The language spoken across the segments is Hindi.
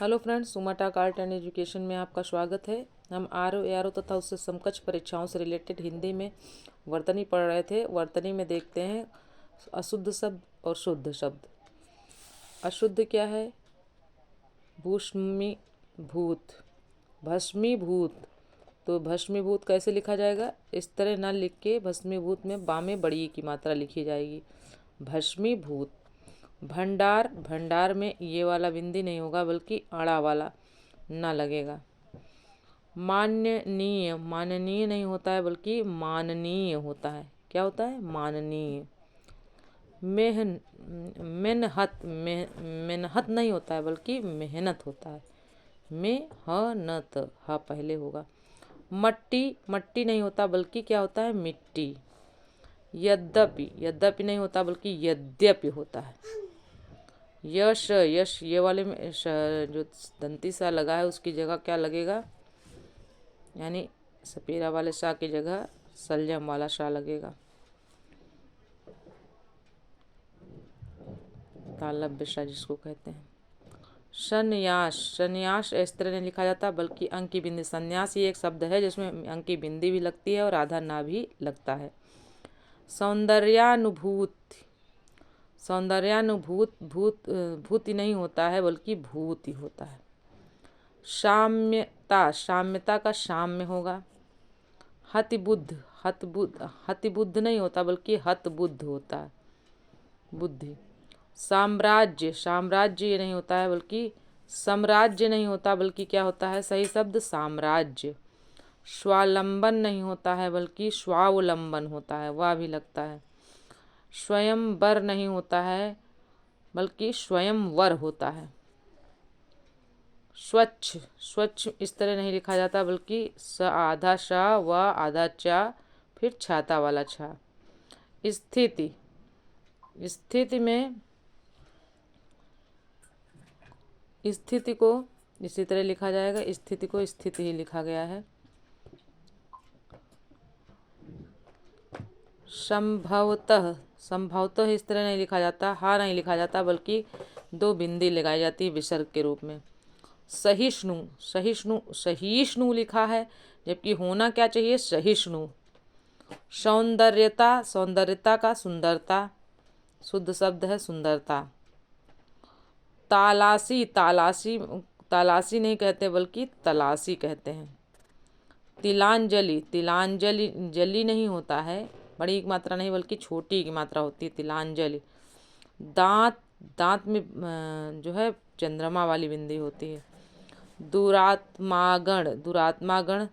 हेलो फ्रेंड्स, सुमा टाक आर्ट एंड एजुकेशन में आपका स्वागत है। हम आर ओ तथा उससे समकक्ष परीक्षाओं से रिलेटेड हिंदी में वर्तनी पढ़ रहे थे। वर्तनी में देखते हैं अशुद्ध शब्द और शुद्ध शब्द। अशुद्ध क्या है? भूष्मीभूत, भस्मीभूत। तो भस्मीभूत कैसे लिखा जाएगा? इस तरह ना लिख के भस्मीभूत में बामे बड़ी की मात्रा लिखी जाएगी। भस्मीभूत। भंडार, भंडार में ये वाला बिंदी नहीं होगा बल्कि अड़ा वाला ना लगेगा। माननीय, माननीय नहीं होता है बल्कि माननीय होता है। क्या होता है? माननीय। मेहनत, मेहनत नहीं होता है बल्कि मेहनत होता है। मेहनत, हा पहले होगा। मट्टी, मट्टी नहीं होता बल्कि क्या होता है? मिट्टी। यद्यपि, यद्यपि नहीं होता बल्कि यद्यपि होता है। यश, यश ये वाले में जो दंती सा लगा है उसकी जगह क्या लगेगा? यानी सपेरा वाले सा की जगह सलजम वाला सा लगेगा। तालव्य सा जिसको कहते हैं। संन्यास, संन्यास इस तरह नहीं लिखा जाता बल्कि अंक की बिंदी। संन्यास ये एक शब्द है जिसमें अंक की बिंदी भी लगती है और आधा ना भी लगता है। सौंदर्यानुभूति, सौंदर्यानुभूत, भूति नहीं होता है बल्कि भूति होता है। साम्यता, साम्यता का साम्य होगा। हतिबुद्ध, हतबुद्ध, हतिबुद्ध नहीं होता बल्कि हतबुद्ध होता है, बुद्धि। साम्राज्य, साम्राज्य ये नहीं होता है बल्कि साम्राज्य नहीं होता बल्कि क्या होता है? सही शब्द साम्राज्य। स्वावलंबन नहीं होता है बल्कि स्वावलंबन होता है, वह भी लगता है। स्वयंवर नहीं होता है बल्कि स्वयंवर होता है। स्वच्छ, स्वच्छ इस तरह नहीं लिखा जाता बल्कि स आधा श व आधा चा फिर छाता वाला छा। स्थिति, स्थिति में स्थिति को इसी तरह लिखा जाएगा। स्थिति को स्थिति ही लिखा गया है। संभवतः, संभवतः इस तरह नहीं लिखा जाता, हा नहीं लिखा जाता बल्कि दो बिंदी लगाई जाती है विसर्ग के रूप में। सहिष्णु, सहिष्णु, सहिष्णु लिखा है जबकि होना क्या चाहिए? सहिष्णु। सौंदर्यता, सौंदर्यता का सुंदरता, शुद्ध शब्द है सुंदरता। तालासी, तालासी, तालासी नहीं कहते बल्कि तलासी कहते हैं। तिलांजलि, तिलांजलि जली नहीं होता है, बड़ी की मात्रा नहीं बल्कि छोटी की मात्रा होती है तिलांजलि। दांत, दांत में जो है चंद्रमा वाली बिंदी होती है। दुरात्मागण, दुरात्मागण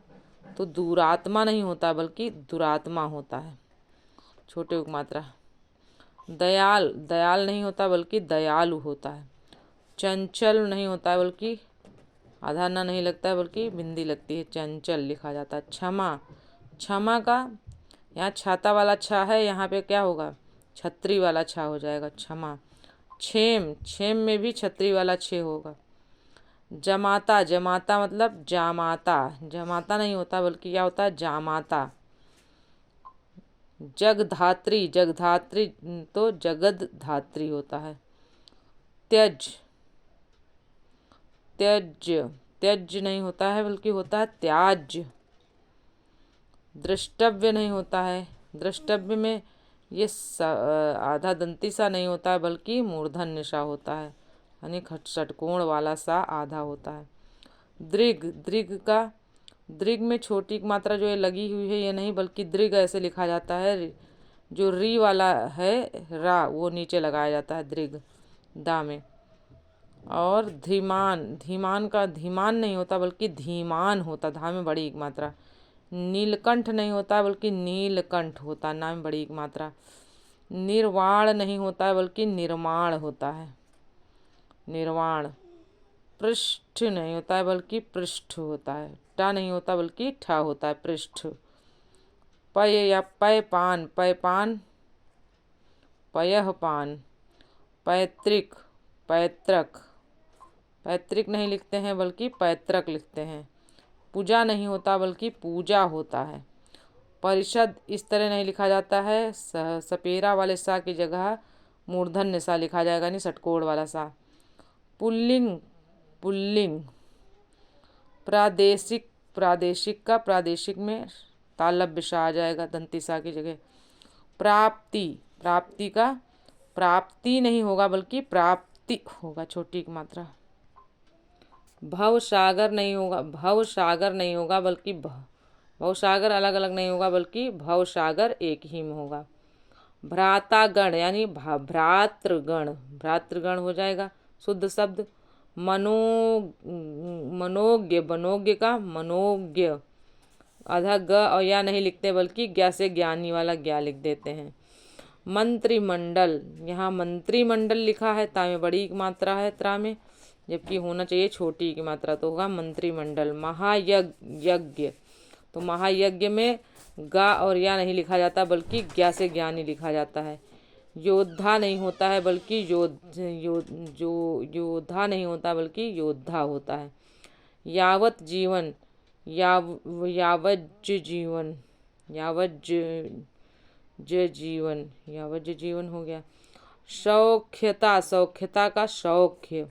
तो दुरात्मा नहीं होता बल्कि दुरात्मा होता है, छोटे की मात्रा। दयाल, दयाल नहीं होता बल्कि दयालु होता है। चंचल नहीं होता है बल्कि आधा ना नहीं लगता है बल्कि बिंदी लगती है, चंचल लिखा जाता है। क्षमा, क्षमा का यहाँ छाता वाला छा है, यहाँ पे क्या होगा? छतरी वाला छा हो जाएगा, क्षमा। क्षेम, क्षेम में भी छतरी वाला छे होगा। जमाता, जमाता मतलब जामाता, जमाता नहीं होता बल्कि क्या होता है? जामाता। जगधात्री, जगधात्री तो जगद धात्री होता है। त्यज, त्यज्य, त्यज्य नहीं होता है बल्कि होता है त्याज्य। द्रष्टव्य नहीं होता है, द्रष्टव्य में ये आधा दंती सा नहीं होता है बल्कि मूर्धन्य सा होता है, यानी षटकोण वाला सा आधा होता है। दृग, दृग का, दृग में छोटी मात्रा जो है लगी हुई है ये नहीं बल्कि दृग ऐसे लिखा जाता है, जो री वाला है रा वो नीचे लगाया जाता है दृग, दा में। और धीमान, धीमान का धीमान नहीं होता बल्कि धीमान होता, धा में बड़ी एक मात्रा। नीलकंठ नहीं होता बल्कि नीलकंठ होता, ना में बड़ी एक मात्रा। निर्वाण नहीं होता है बल्कि निर्माण होता है, निर्वाण। पृष्ठ नहीं होता है बल्कि पृष्ठ होता है। टा नहीं होता बल्कि ठा होता है, पृष्ठ। पय या पैपान, पैपान, पयः पान। पैतृक, पैतृक, पैतृक नहीं लिखते हैं बल्कि पैतृक लिखते हैं। पूजा नहीं होता बल्कि पूजा होता है। परिषद इस तरह नहीं लिखा जाता है, सपेरा वाले सा की जगह मूर्धन्य सा लिखा जाएगा, नहीं षटकोण वाला सा। Pulling, pulling. प्रादेशिक, प्रादेशिक का प्रादेशिक में तालव्य सा आ जाएगा दंती सा की जगह। प्राप्ति, प्राप्ति का प्राप्ति नहीं होगा बल्कि प्राप्ति होगा, छोटी की मात्रा। भवसागर नहीं होगा, भवसागर नहीं होगा बल्कि भवसागर अलग अलग नहीं होगा बल्कि भवसागर एक ही में होगा। भ्रातागण यानी भ्रातृगण, भ्रातृगण हो जाएगा शुद्ध शब्द। मनोज्ञ, मनोज्ञ का मनोज्ञ, आधा ग और या नहीं लिखते बल्कि ज्ञा से ज्ञानी वाला ज्ञा लिख देते हैं। मंत्रिमंडल, यहाँ मंत्रिमंडल लिखा है, ता में बड़ी की मात्रा है त्रा में, जबकि होना चाहिए छोटी की मात्रा, तो होगा मंत्रिमंडल। महायज्ञ, तो महायज्ञ में गा और या नहीं लिखा जाता बल्कि ज्ञा से ज्ञानी लिखा जाता है। योद्धा नहीं होता है बल्कि योद्धा नहीं होता बल्कि योद्धा होता है। यावत जीवन, यावज्ज जीवन, यावज्ज जीवन, यावज्ज जीवन हो गया। सौख्यता, सौख्यता का सौख्य।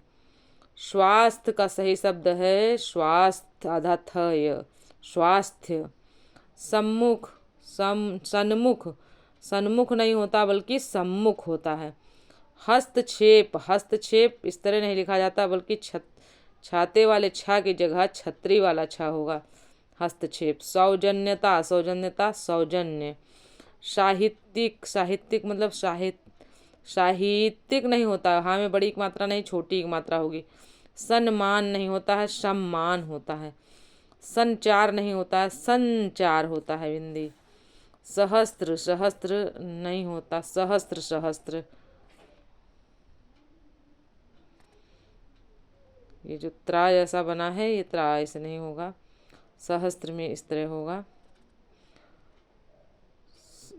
स्वास्थ्य का सही शब्द है स्वास्थ्य, आधा थ य, स्वास्थ्य। सम्मुख, सन्मुख, सन्मुख नहीं होता बल्कि सम्मुख होता है। हस्तक्षेप, हस्तक्षेप इस तरह नहीं लिखा जाता बल्कि छाते वाले छा की जगह छतरी वाला छा होगा, हस्तक्षेप। सौजन्यता, सौजन्यता सौजन्य। साहित्यिक, साहित्यिक मतलब साहित्यिक नहीं होता, हाँ में बड़ी की मात्रा नहीं छोटी की मात्रा होगी। सम्मान नहीं होता है सम्मान होता है। संचार नहीं होता है संचार होता है बिंदी। सहस्त्र, सहस्त्र नहीं होता सहस्त्र, सहस्त्र। ये जो त्रा जैसा बना है ये त्रा ऐसे नहीं होगा, सहस्त्र में इस तरह होगा।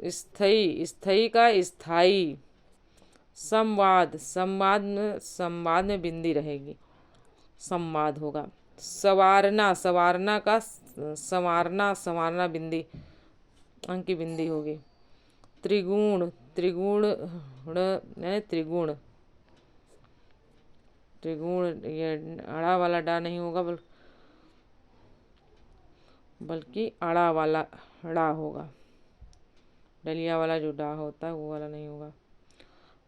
स्थायी, स्थायी का स्थायी। संवाद, संवाद में बिंदी रहेगी, संवाद होगा। संवारना, संवारना का संवारना, संवारना बिंदी अंक की बिंदी होगी। त्रिगुण, त्रिगुण यानी त्रिगुण, त्रिगुण ये अड़ा वाला डा नहीं होगा बल्कि अड़ा वाला डा होगा, डलिया वाला जो डा होता है वो वाला नहीं होगा।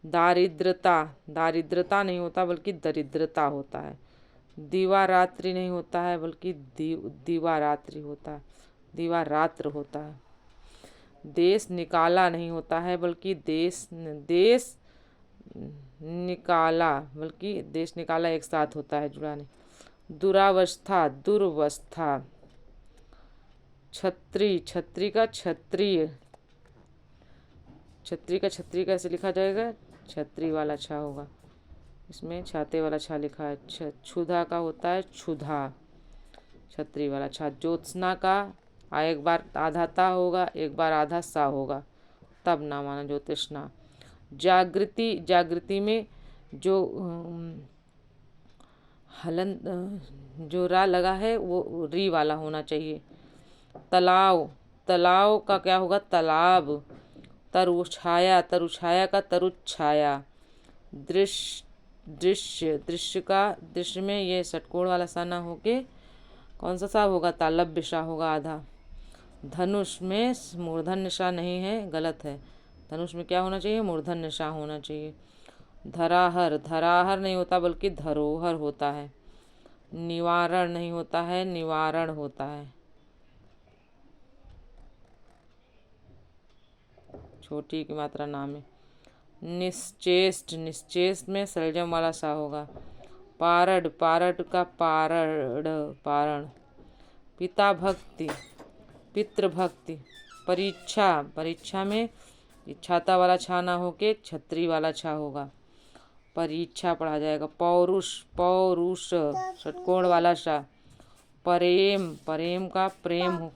दारिद्रता, दारिद्रता नहीं होता बल्कि दरिद्रता होता है। दिवारात्रि नहीं होता है बल्कि दिवारात्रि होता है, दिवारात्र होता है। देश निकाला नहीं होता है बल्कि देश निकाला, बल्कि देश निकाला एक साथ होता है, जुड़ा नहीं। दुरावस्था, दुर्वस्था। छत्री, छत्री का क्षत्रिय, छत्री का छत्री कैसे लिखा जाएगा, छत्री वाला छा होगा, इसमें छाते वाला छा लिखा है। क्षुधा का होता है क्षुधा, छत्री वाला छा। ज्योत्सना का एक बार आधा ता होगा एक बार आधा सा होगा, तब ना माना ज्योतिष्ना। जागृति, जागृति में जो हलन जो रा लगा है वो री वाला होना चाहिए। तालाव, तालाव का क्या होगा तालाब। तरुछाया, तरुछाया का तरुछाया। दृश्य, दृश्य, दृश्य का दृश्य में ये षटकोण वाला सा ना होके कौन सा सा होगा तालव्य सा होगा आधा। धनुष में मूर्धन्य सा नहीं है, गलत है, धनुष में क्या होना चाहिए मूर्धन्य सा होना चाहिए। धराहर, धराहर नहीं होता बल्कि धरोहर होता है। निवारण नहीं होता है निवारण होता है, छोटी की मात्रा नाम है। निश्चेष्ट, निश्चेष्ट में सलजम वाला सा होगा। पारड, पारड का पारड पारण। पिता भक्ति, पितृभक्ति। परीक्षा, परीक्षा में छाता वाला छा ना होके छत्री वाला छा होगा, परीक्षा पढ़ा जाएगा। पौरुष, पौरुष षटकोण वाला सा। प्रेम, प्रेम का प्रेम हो